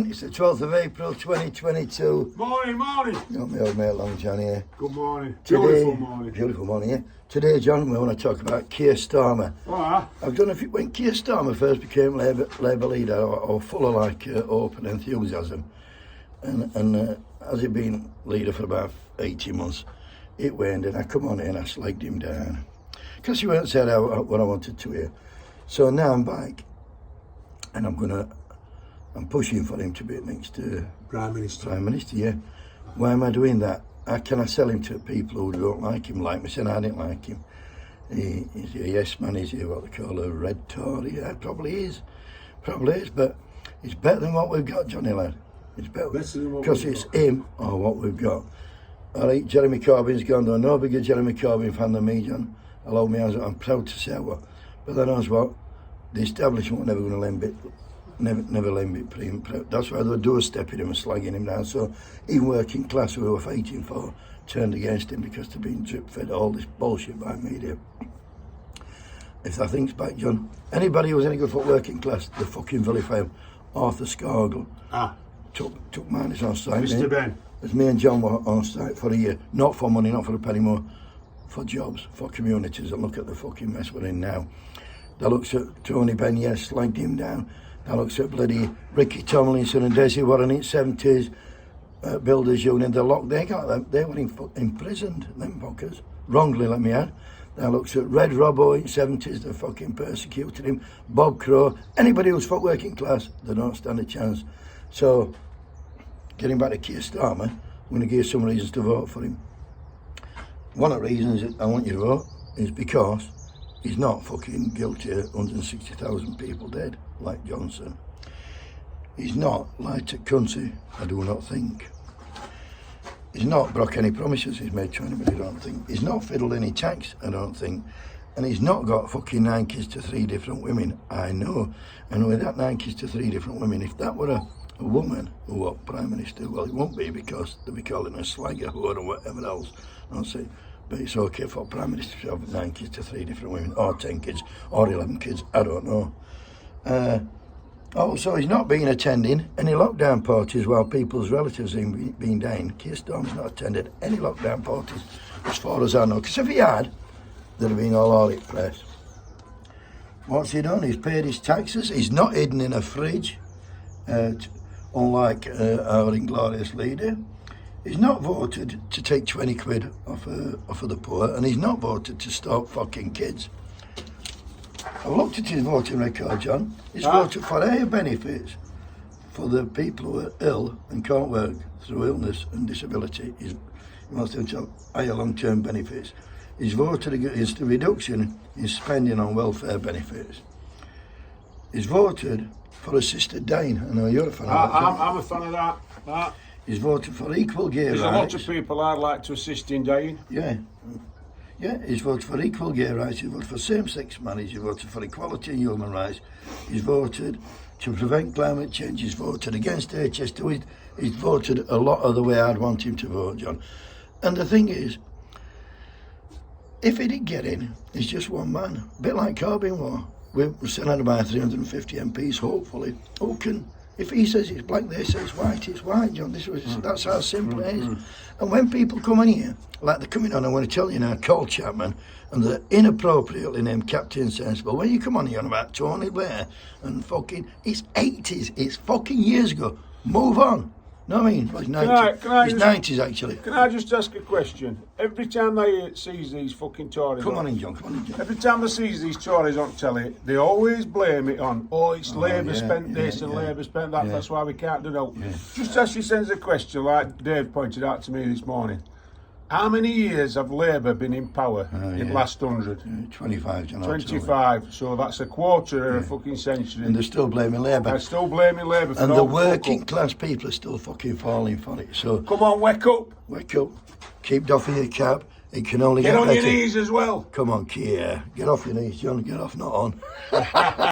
It's the 12th of April 2022. Morning. You got my old mate Long John here. Good morning. Today, Beautiful morning. Beautiful morning, yeah. Today, John, we want to talk about Keir Starmer. Ah, I don't know if when Keir Starmer first became Labour leader, or full of open enthusiasm, and has he been leader for about 18 months, it waned, and I come on here and I slagged him down because he weren't said what I wanted to hear. So now I'm back, and I'm pushing for him to be next Prime Minister. Prime Minister. Yeah. Why am I doing that? How can I sell him to people who don't like him, like me, saying I didn't like him? He's a yes man, he's what they call a red Tory. Yeah, probably is, but it's better than what we've got, Johnny lad. It's better than what because it's him or what we've got. All right, Jeremy Corbyn's gone. I'm no bigger Jeremy Corbyn fan than me, John. I'll hold my hands up. I'm proud to say what. But then knows what? The establishment were never going to lend it. Never lend it. That's why they were doorstepping him and slagging him down. So even working class who we were fighting for turned against him because they're being drip fed all this bullshit by media. If that think's back, John, anybody who was any good for working class, the fucking vilify him. Arthur Scargill took minus on site. Mr. Ben. As me and John were on site for a year, not for money, not for a penny more, for jobs, for communities, and look at the fucking mess we're in now. That looks at Tony Benn, yes, slagged him down. That looks at bloody Ricky Tomlinson and Desi Warren in 70s, Builders Union, they got them, they were imprisoned, them fuckers, wrongly let me add. That looks at Red Robbo in 70s, they fucking persecuted him, Bob Crow, anybody who's for working class, they don't stand a chance. So, getting back to Keir Starmer, I'm going to give you some reasons to vote for him. One of the reasons I want you to vote is because he's not fucking guilty of 160,000 people dead, like Johnson. He's not lied to country, I do not think. He's not broke any promises he's made to anybody, I don't think. He's not fiddled any tax, I don't think. And he's not got fucking 9 kids to 3 different women, I know. And with that 9 kids to 3 different women, if that were a woman who was Prime Minister, well, it won't be because they'll be calling her slagger or whatever else. I'll say, but it's okay for Prime Minister to have 9 kids to 3 different women, or 10 kids, or 11 kids, I don't know. Also, he's not been attending any lockdown parties while people's relatives have been dying. Keir Starmer's not attended any lockdown parties, as far as I know, because if he had, they'd have been all over the place. What's he done? He's paid his taxes, he's not hidden in a fridge, unlike our inglorious leader. He's not voted to take 20 quid off of the poor, and he's not voted to stop fucking kids. I've looked at his voting record, John. He's voted for higher benefits for the people who are ill and can't work through illness and disability. He wants them to have higher long-term benefits. He's voted against the reduction in spending on welfare benefits. He's voted for assisted dying. I know you're a fan of that. I'm a fan of that. He's voted for equal gay rights. There's a lot of people I'd like to assist in dying. Yeah, he's voted for equal gay rights, he's voted for same-sex marriage, he's voted for equality and human rights, he's voted to prevent climate change, he's voted against HS2, he's voted a lot of the way I'd want him to vote, John. And the thing is, if he did get in, he's just one man, a bit like Corbyn war. We're surrounded by 350 MPs, hopefully, who can, if he says it's black, they say it's white, John. That's how simple it is. And when people come in here, like they're coming on, I want to tell you now, Cole Chapman, and they're inappropriately named Captain Sensible. When you come on here on about Tony Blair and fucking, it's 80s, it's fucking years ago. Move on. No, I mean, it's 90s actually. Can I just ask a question? Every time they sees these fucking Tories... Come on in, John. Every time they sees these Tories on telly, they always blame it on, it's Labour spent this and Labour spent that, that's why we can't do that. Yeah. Just as she sends a question, like Dave pointed out to me this morning, how many years have Labour been in power in the last 100? 25, John. 25, so that's a quarter of a fucking century. And they're still blaming Labour. They're still blaming Labour for and the working class people are still fucking falling for it. So come on, wake up. Wake up. Keep doffing your cap. It can only get better. Get on your knees as well. Come on, Keir. Get off your knees, John. Get off, not on.